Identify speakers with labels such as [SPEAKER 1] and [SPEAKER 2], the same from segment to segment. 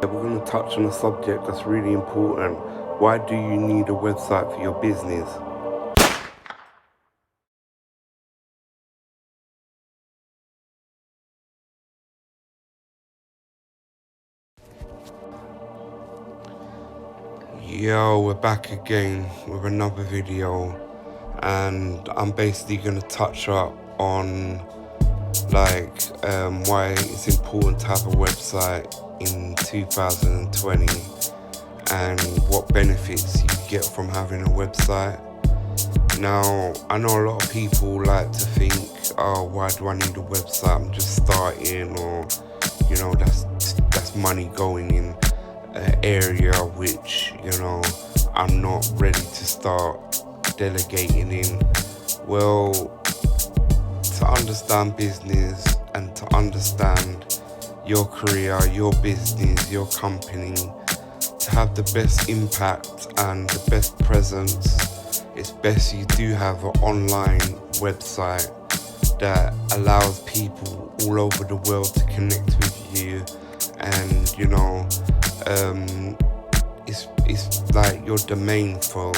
[SPEAKER 1] We're going to touch on a subject that's really important. Why do you need a website for your business? Yo, we're back again with another video, and I'm basically going to touch up on why it's important to have a website in 2020 and what benefits you get from having a website. Now, I know a lot of people like to think, oh, why do I need a website? I'm just starting, or that's money going in an area which I'm not ready to start delegating in. Well, to understand business and to understand your career, your business, your company, to have the best impact and the best presence, it's best you do have an online website that allows people all over the world to connect with you. And it's like your domain. For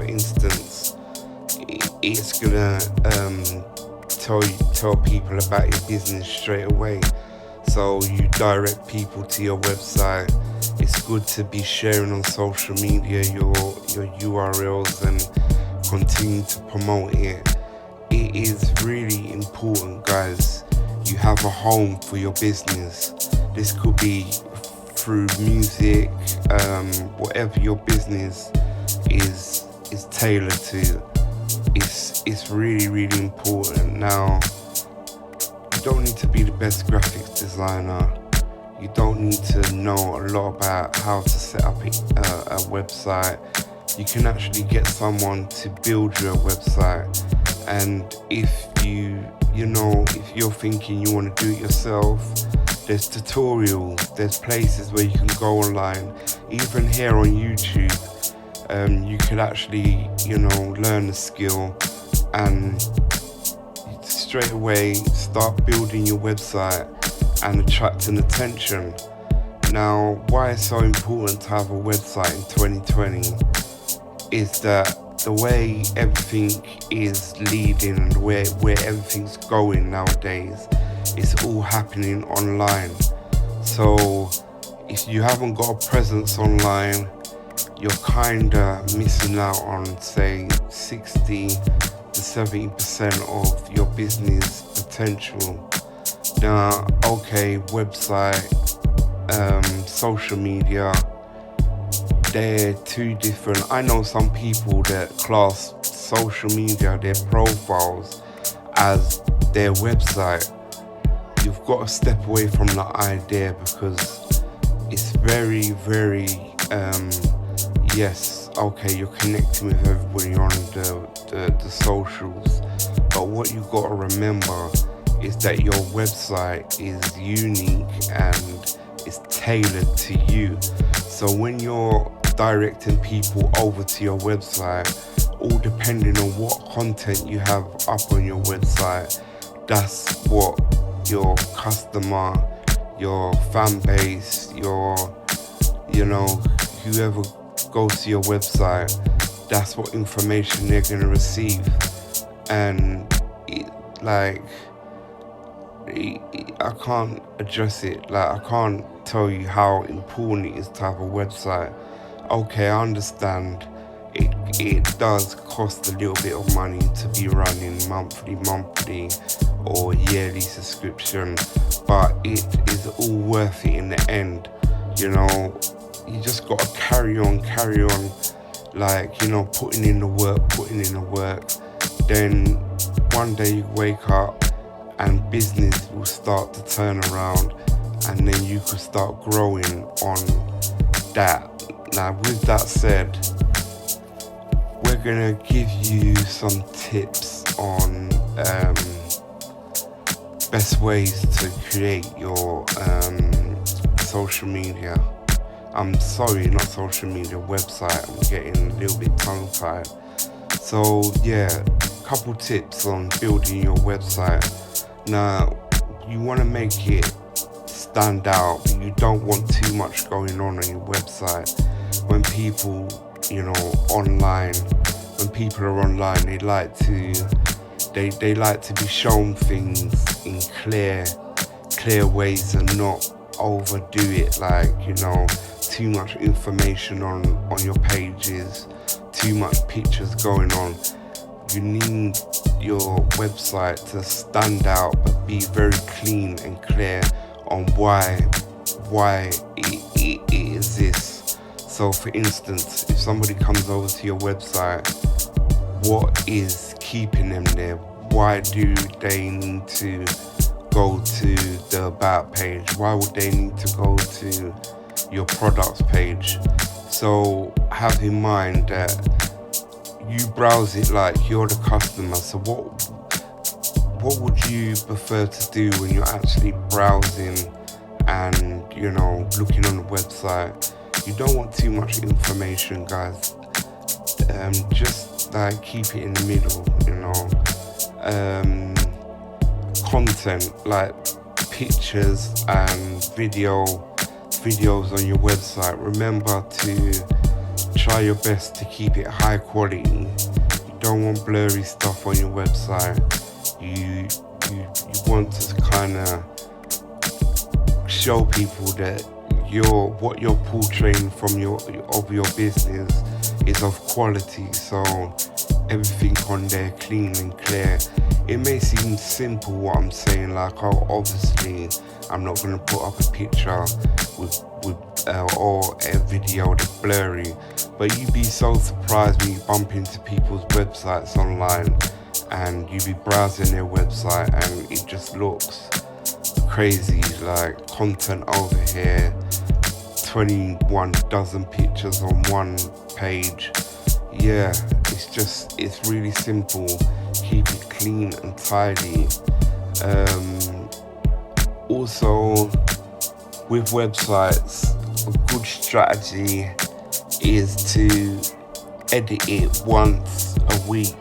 [SPEAKER 1] instance, it's gonna tell people about your business straight away, so you direct people to your website. It's good to be sharing on social media your URLs and continue to promote it. It is really important, guys. You have a home for your business. This could be through music, whatever your business is tailored to. It's really, really important. Now, you don't need to be the best graphics designer. You don't need to know a lot about how to set up a website. You can actually get someone to build you a website. And if if you're thinking you want to do it yourself, there's tutorials, there's places where you can go online. Even here on YouTube, you could actually, learn the skill and straight away start building your website and attracting attention. Now, why it's so important to have a website in 2020 is that the way everything is leading and where everything's going nowadays, it's all happening online. So if you haven't got a presence online, you're kinda missing out on, say, 60 to 70% of your business potential. Now, okay, website, social media, they're two different. I know some people that class social media, their profiles, as their website. You've got to step away from that idea, because it's very, very, yes, okay, you're connecting with everybody on the socials, but what you've got to remember is that your website is unique and it's tailored to you. So when you're directing people over to your website, all depending on what content you have up on your website, that's what your customer, your fan base, whoever goes to your website, that's what information they're gonna receive. And I can't address it. I can't tell you how important it is to have a website. Okay, I understand it does cost a little bit of money to be running monthly or yearly subscription, but it is all worth it in the end. You just gotta carry on, putting in the work. Then one day you wake up and business will start to turn around, and then you could start growing on that. Now, with that said, we're gonna give you some tips on best ways to create your social media. I'm sorry, not social media, website. I'm getting a little bit tongue-tied. So yeah, couple tips on building your website. Now, you want to make it stand out, but you don't want too much going on your website. When people, online, when people are online, they like to be shown things in clear ways and not overdo it, like, too much information on your pages, too much pictures going on. You need your website to stand out but be very clean and clear on why it exists. So for instance, if somebody comes over to your website, what is keeping them there? Why do they need to go to the about page? Why would they need to go to your products page? So have in mind that you browse it like you're the customer. So what would you prefer to do when you're actually browsing and looking on the website? You don't want too much information, guys. Just like keep it in the middle, content like pictures and videos on your website. Remember to try your best to keep it high quality. You don't want blurry stuff on your website. You want to kind of show people that what you're portraying from your business is of quality. So everything on there clean and clear. It may seem simple what I'm saying, like, obviously I'm not going to put up a picture with or a video that's blurry, but you'd be so surprised when you bump into people's websites online and you be browsing their website and it just looks crazy, like content over here, 21 dozen pictures on one page. Yeah, it's really simple. Keep it clean and tidy. Also, with websites, a good strategy is to edit it once a week.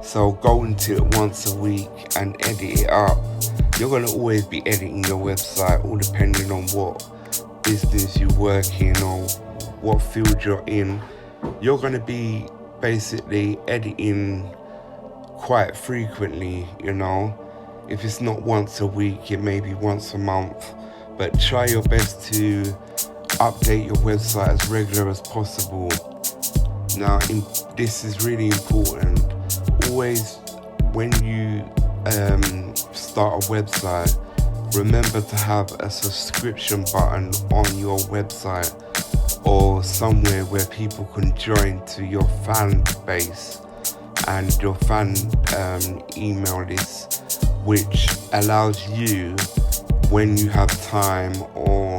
[SPEAKER 1] So go into it once a week and edit it up. You're going to always be editing your website, all depending on what business you work in or what field you're in. You're going to be basically editing quite frequently, If it's not once a week, it may be once a month. But try your best to update your website as regular as possible. Now, this is really important. Always, when you start a website, remember to have a subscription button on your website or somewhere where people can join to your fan base and your fan email list, which allows you, when you have time or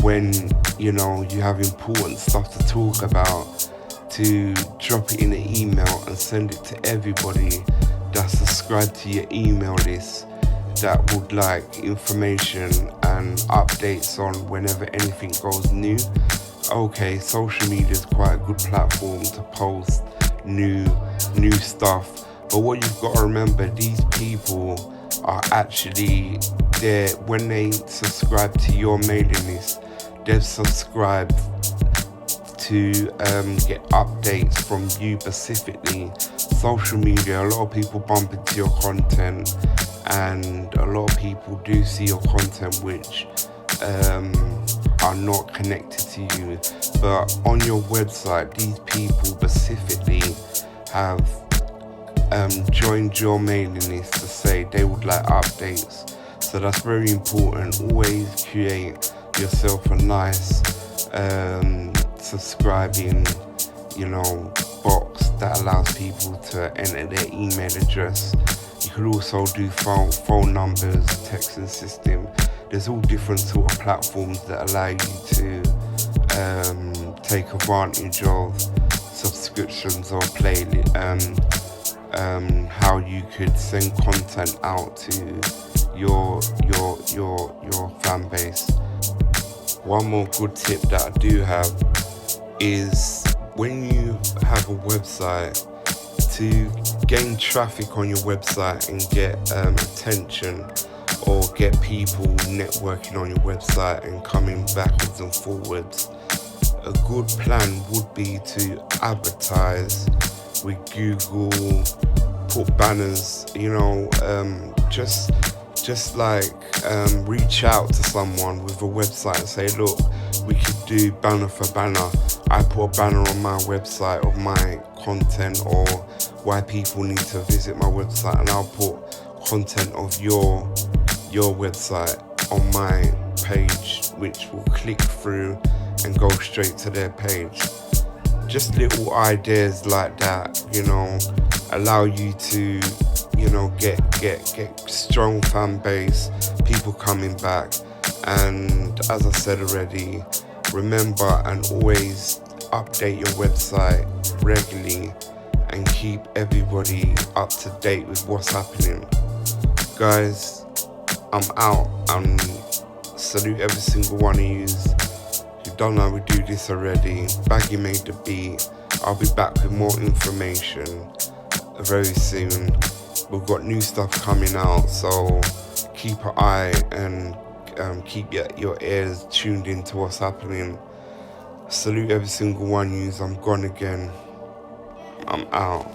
[SPEAKER 1] when you have important stuff to talk about, to drop it in an email and send it to everybody that's subscribed to your email list that would like information and updates on whenever anything goes new. Okay, social media is quite a good platform to post new stuff, but what you've got to remember, these people are actually there. When they subscribe to your mailing list, they've subscribed to get updates from you specifically. Social media, a lot of people bump into your content and a lot of people do see your content which are not connected to you, but on your website these people specifically have joined your mailing list to say they would like updates. So that's very important. Always create yourself a nice subscribing box that allows people to enter their email address. You could also do phone numbers, texting system. There's all different sort of platforms that allow you to take advantage of subscriptions or how you could send content out to your fan base. One more good tip that I do have is when you have a website, to gain traffic on your website and get attention or get people networking on your website and coming backwards and forwards, a good plan would be to advertise with Google, put banners, just like reach out to someone with a website and say, look, we could do banner for banner. I put a banner on my website of my content, or why people need to visit my website, and I'll put content of your website on my page, which will click through and go straight to their page. Just little ideas like that, allow you to, get strong fan base, people coming back. And as I said already, remember and always update your website regularly and keep everybody up to date with what's happening. Guys, I'm out, and salute every single one of you. You don't know we do this already. Baggy made the beat. I'll be back with more information very soon. We've got new stuff coming out, so keep an eye and keep your ears tuned into what's happening. Salute every single one of you. I'm gone again. I'm out.